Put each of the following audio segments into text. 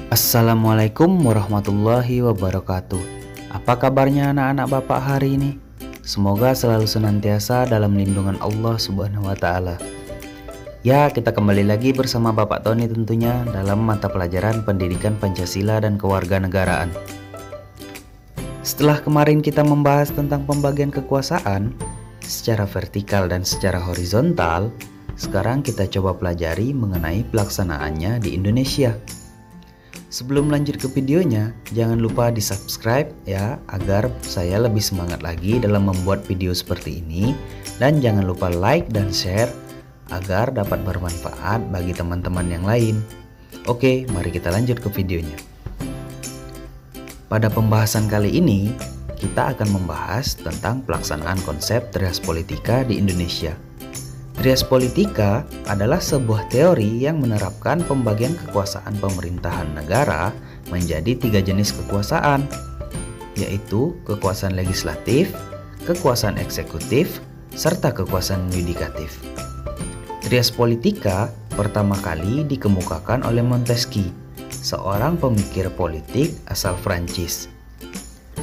Assalamualaikum warahmatullahi wabarakatuh. Apa kabarnya anak-anak Bapak hari ini? Semoga selalu senantiasa dalam lindungan Allah Subhanahu wa taala. Ya, kita kembali lagi bersama Bapak Tony tentunya dalam mata pelajaran Pendidikan Pancasila dan Kewarganegaraan. Setelah kemarin kita membahas tentang pembagian kekuasaan secara vertikal dan secara horizontal, sekarang kita coba pelajari mengenai pelaksanaannya di Indonesia. Sebelum lanjut ke videonya, jangan lupa di subscribe ya, agar saya lebih semangat lagi dalam membuat video seperti ini. Dan jangan lupa like dan share agar dapat bermanfaat bagi teman-teman yang lain. Oke, mari kita lanjut ke videonya. Pada pembahasan kali ini, kita akan membahas tentang pelaksanaan konsep trias politika di Indonesia. Trias politika adalah sebuah teori yang menerapkan pembagian kekuasaan pemerintahan negara menjadi 3 jenis kekuasaan, yaitu kekuasaan legislatif, kekuasaan eksekutif, serta kekuasaan yudikatif. Trias politika pertama kali dikemukakan oleh Montesquieu, seorang pemikir politik asal Prancis.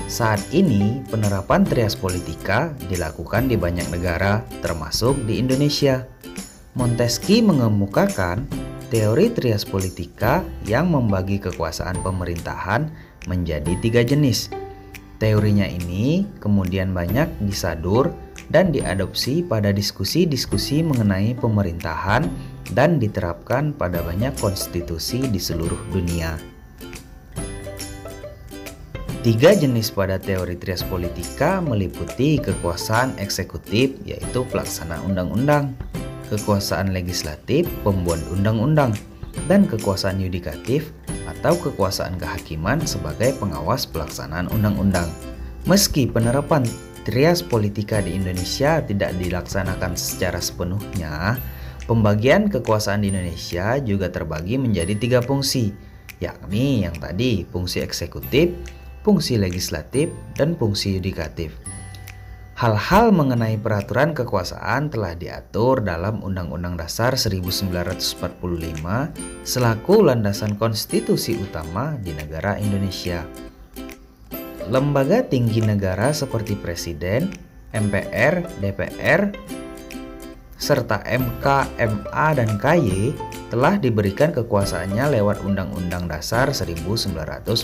Saat ini, penerapan trias politika dilakukan di banyak negara, termasuk di Indonesia. Montesquieu mengemukakan teori trias politika yang membagi kekuasaan pemerintahan menjadi 3 jenis. Teorinya ini kemudian banyak disadur dan diadopsi pada diskusi-diskusi mengenai pemerintahan dan diterapkan pada banyak konstitusi di seluruh dunia. 3 jenis pada teori trias politika meliputi kekuasaan eksekutif, yaitu pelaksana undang-undang, kekuasaan legislatif, pembuat undang-undang, dan kekuasaan yudikatif atau kekuasaan kehakiman sebagai pengawas pelaksanaan undang-undang. Meski penerapan trias politika di Indonesia tidak dilaksanakan secara sepenuhnya, pembagian kekuasaan di Indonesia juga terbagi menjadi 3 fungsi, yakni yang tadi fungsi eksekutif, fungsi legislatif, dan fungsi yudikatif. Hal-hal mengenai peraturan kekuasaan telah diatur dalam Undang-Undang Dasar 1945 selaku landasan konstitusi utama di negara Indonesia. Lembaga tinggi negara seperti Presiden, MPR, DPR, serta MK, MA, dan KY telah diberikan kekuasaannya lewat Undang-Undang Dasar 1945.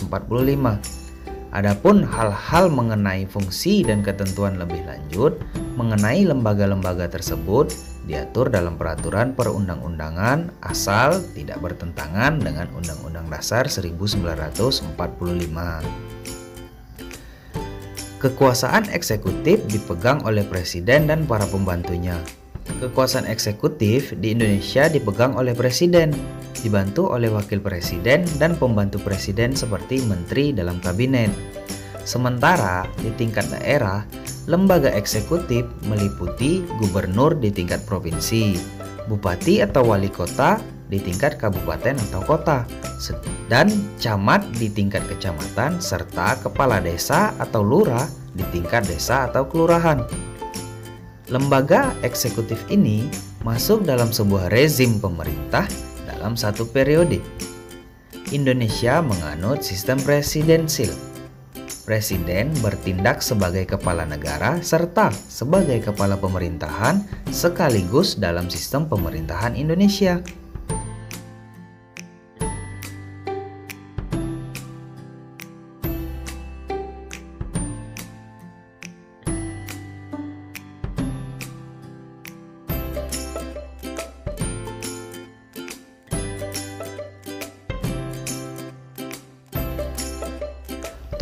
Adapun hal-hal mengenai fungsi dan ketentuan lebih lanjut mengenai lembaga-lembaga tersebut diatur dalam peraturan perundang-undangan asal tidak bertentangan dengan Undang-Undang Dasar 1945. Kekuasaan eksekutif dipegang oleh presiden dan para pembantunya. Kekuasaan eksekutif di Indonesia dipegang oleh presiden, dibantu oleh wakil presiden dan pembantu presiden seperti menteri dalam kabinet. Sementara di tingkat daerah, lembaga eksekutif meliputi gubernur di tingkat provinsi, bupati atau wali kota di tingkat kabupaten atau kota, dan camat di tingkat kecamatan, serta kepala desa atau lurah di tingkat desa atau kelurahan. Lembaga eksekutif ini masuk dalam sebuah rezim pemerintah dalam satu periode. Indonesia menganut sistem presidensil. Presiden bertindak sebagai kepala negara serta sebagai kepala pemerintahan sekaligus dalam sistem pemerintahan Indonesia.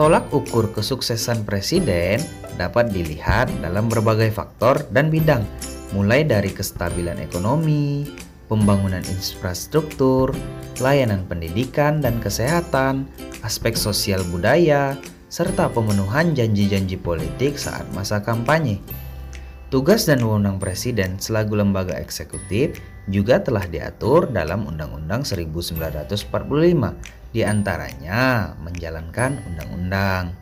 Tolak ukur kesuksesan presiden dapat dilihat dalam berbagai faktor dan bidang, mulai dari kestabilan ekonomi, pembangunan infrastruktur, layanan pendidikan dan kesehatan, aspek sosial budaya, serta pemenuhan janji-janji politik saat masa kampanye. Tugas dan wewenang presiden selaku lembaga eksekutif juga telah diatur dalam Undang-Undang 1945, di antaranya menjalankan undang-undang.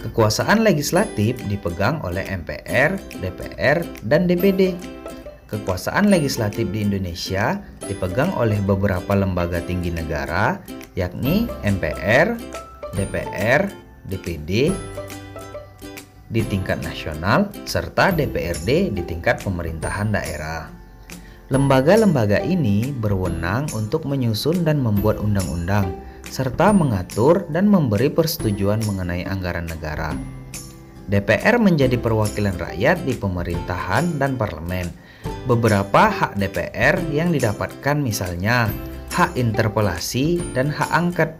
Kekuasaan legislatif dipegang oleh MPR, DPR, dan DPD. Kekuasaan legislatif di Indonesia dipegang oleh beberapa lembaga tinggi negara, yakni MPR, DPR, DPD di tingkat nasional, serta DPRD di tingkat pemerintahan daerah. Lembaga-lembaga ini berwenang untuk menyusun dan membuat undang-undang, serta mengatur dan memberi persetujuan mengenai anggaran negara. DPR menjadi perwakilan rakyat di pemerintahan dan parlemen. Beberapa hak DPR yang didapatkan misalnya hak interpelasi dan hak angket.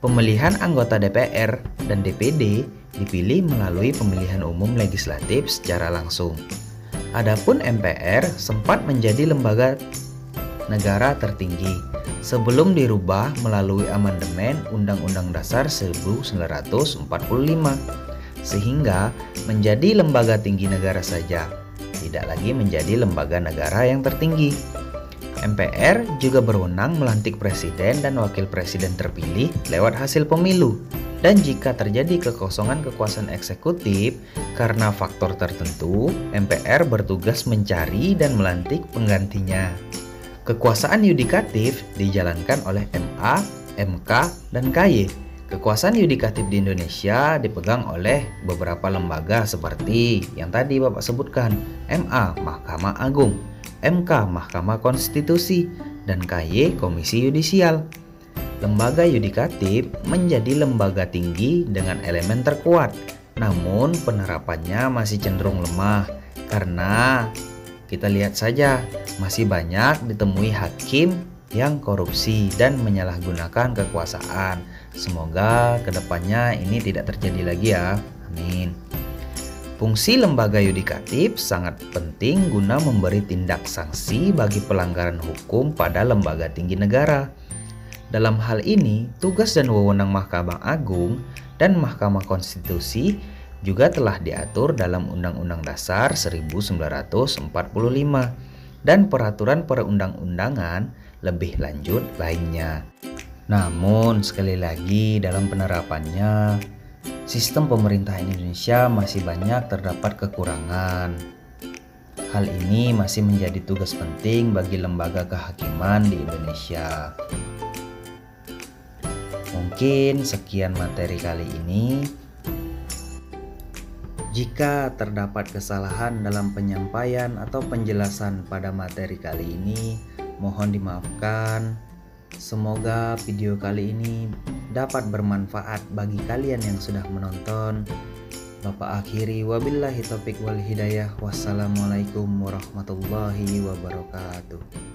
Pemilihan anggota DPR dan DPD dipilih melalui pemilihan umum legislatif secara langsung. Adapun MPR sempat menjadi lembaga negara tertinggi sebelum dirubah melalui amandemen Undang-Undang Dasar 1945 sehingga menjadi lembaga tinggi negara saja, tidak lagi menjadi lembaga negara yang tertinggi. MPR juga berwenang melantik presiden dan wakil presiden terpilih lewat hasil pemilu. Dan jika terjadi kekosongan kekuasaan eksekutif karena faktor tertentu, MPR bertugas mencari dan melantik penggantinya. Kekuasaan yudikatif dijalankan oleh MA, MK, dan KY. Kekuasaan yudikatif di Indonesia dipegang oleh beberapa lembaga seperti yang tadi Bapak sebutkan, MA, Mahkamah Agung, MK, Mahkamah Konstitusi, dan KY, Komisi Yudisial. Lembaga yudikatif menjadi lembaga tinggi dengan elemen terkuat, namun penerapannya masih cenderung lemah karena kita lihat saja masih banyak ditemui hakim yang korupsi dan menyalahgunakan kekuasaan. Semoga kedepannya ini tidak terjadi lagi ya, amin. Fungsi lembaga yudikatif sangat penting guna memberi tindak sanksi bagi pelanggaran hukum pada lembaga tinggi negara. Dalam hal ini, tugas dan wewenang Mahkamah Agung dan Mahkamah Konstitusi juga telah diatur dalam Undang-Undang Dasar 1945 dan peraturan perundang-undangan lebih lanjut lainnya. Namun, sekali lagi dalam penerapannya, sistem pemerintahan Indonesia masih banyak terdapat kekurangan. Hal ini masih menjadi tugas penting bagi lembaga kehakiman di Indonesia. Mungkin sekian materi kali ini. Jika terdapat kesalahan dalam penyampaian atau penjelasan pada materi kali ini, mohon dimaafkan. Semoga video kali ini dapat bermanfaat bagi kalian yang sudah menonton. Bapak akhiri wabillahi taufiq wal hidayah. Wassalamualaikum warahmatullahi wabarakatuh.